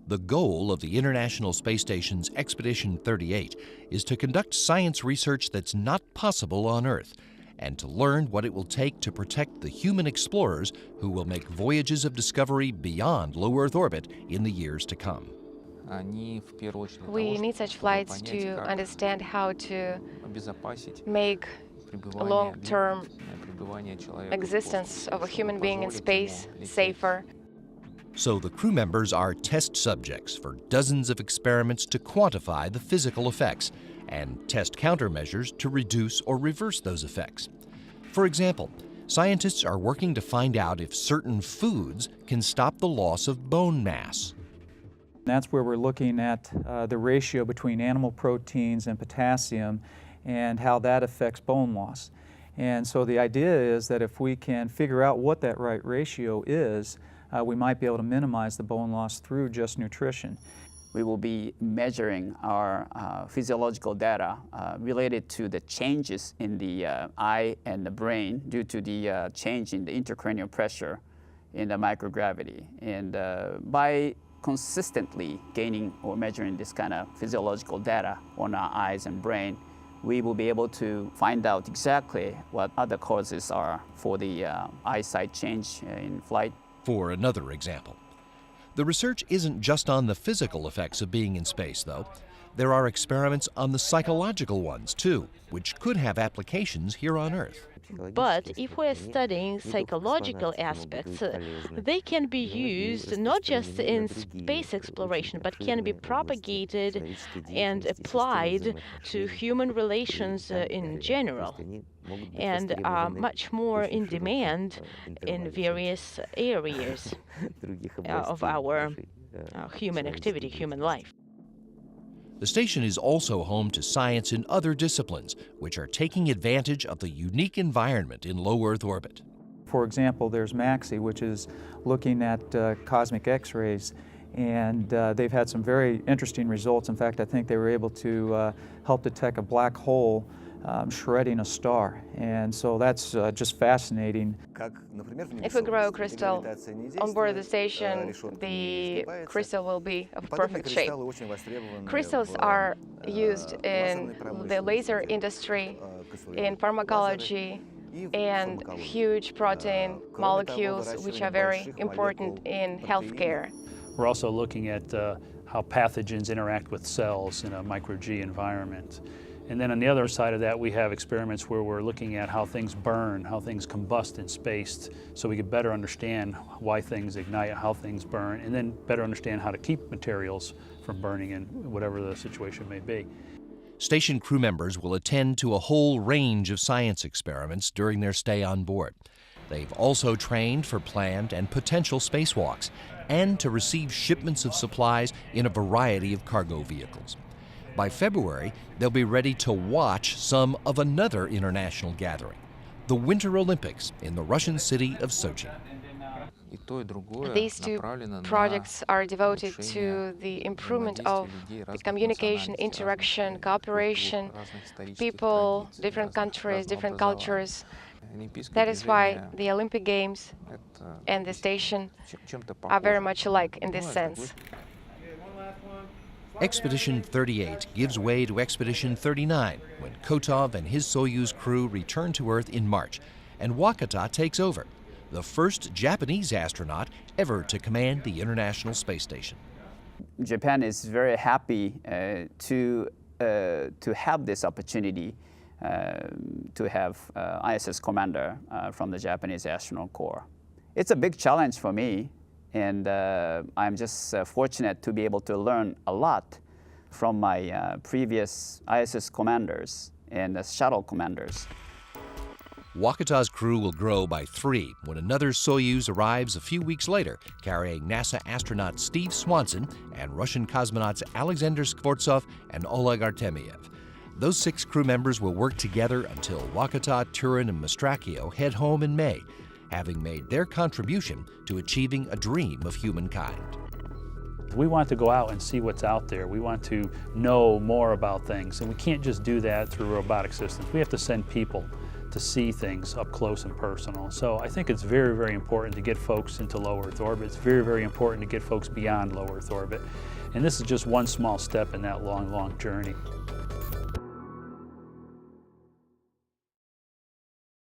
The goal of the International Space Station's Expedition 38 is to conduct science research that's not possible on Earth, and to learn what it will take to protect the human explorers who will make voyages of discovery beyond low Earth orbit in the years to come. We need such flights to understand how to make a long-term existence of a human being in space safer. So the crew members are test subjects for dozens of experiments to quantify the physical effects and test countermeasures to reduce or reverse those effects. For example, scientists are working to find out if certain foods can stop the loss of bone mass. That's where we're looking at the ratio between animal proteins and potassium and how that affects bone loss. And so the idea is that if we can figure out what that right ratio is, we might be able to minimize the bone loss through just nutrition. We will be measuring our physiological data related to the changes in the eye and the brain due to the change in the intracranial pressure in the microgravity. And by consistently gaining or measuring this kind of physiological data on our eyes and brain, we will be able to find out exactly what other causes are for the eyesight change in flight. For another example, the research isn't just on the physical effects of being in space, though. There are experiments on the psychological ones, too, which could have applications here on Earth. But if we're studying psychological aspects, they can be used not just in space exploration, but can be propagated and applied to human relations in general, and are much more in demand in various areas of our human activity, human life. The station is also home to science in other disciplines, which are taking advantage of the unique environment in low Earth orbit. For example, there's MAXI, which is looking at cosmic X-rays, and they've had some very interesting results. In fact, I think they were able to help detect a black hole shredding a star, and so that's just fascinating. If we grow a crystal on board the station, the crystal will be of perfect shape. Crystals are used in the laser industry, in pharmacology, and huge protein molecules, which are very important in healthcare. We're also looking at how pathogens interact with cells in a micro-G environment. And then on the other side of that, we have experiments where we're looking at how things burn, how things combust in space, so we can better understand why things ignite, how things burn, and then better understand how to keep materials from burning in whatever the situation may be. Station crew members will attend to a whole range of science experiments during their stay on board. They've also trained for planned and potential spacewalks, and to receive shipments of supplies in a variety of cargo vehicles. By February, they'll be ready to watch some of another international gathering, the Winter Olympics in the Russian city of Sochi. These two projects are devoted to the improvement of the communication, interaction, cooperation, people, different countries, different cultures. That is why the Olympic Games and the station are very much alike in this sense. Expedition 38 gives way to Expedition 39 when Kotov and his Soyuz crew return to Earth in March, and Wakata takes over, the first Japanese astronaut ever to command the International Space Station. Japan is very happy to have this opportunity to have ISS commander from the Japanese Astronaut Corps. It's a big challenge for me. And I'm just fortunate to be able to learn a lot from my previous ISS commanders and shuttle commanders. Wakata's crew will grow by 3 when another Soyuz arrives a few weeks later, carrying NASA astronaut Steve Swanson and Russian cosmonauts Alexander Skvortsov and Oleg Artemyev. Those 6 crew members will work together until Wakata, Tyurin, and Mastracchio head home in May, having made their contribution to achieving a dream of humankind. We want to go out and see what's out there. We want to know more about things, and we can't just do that through robotic systems. We have to send people to to see things up close and personal. So I think it's very, very important to get folks into low Earth orbit. It's very, very important to get folks beyond low Earth orbit. And this is just one small step in that long, long journey.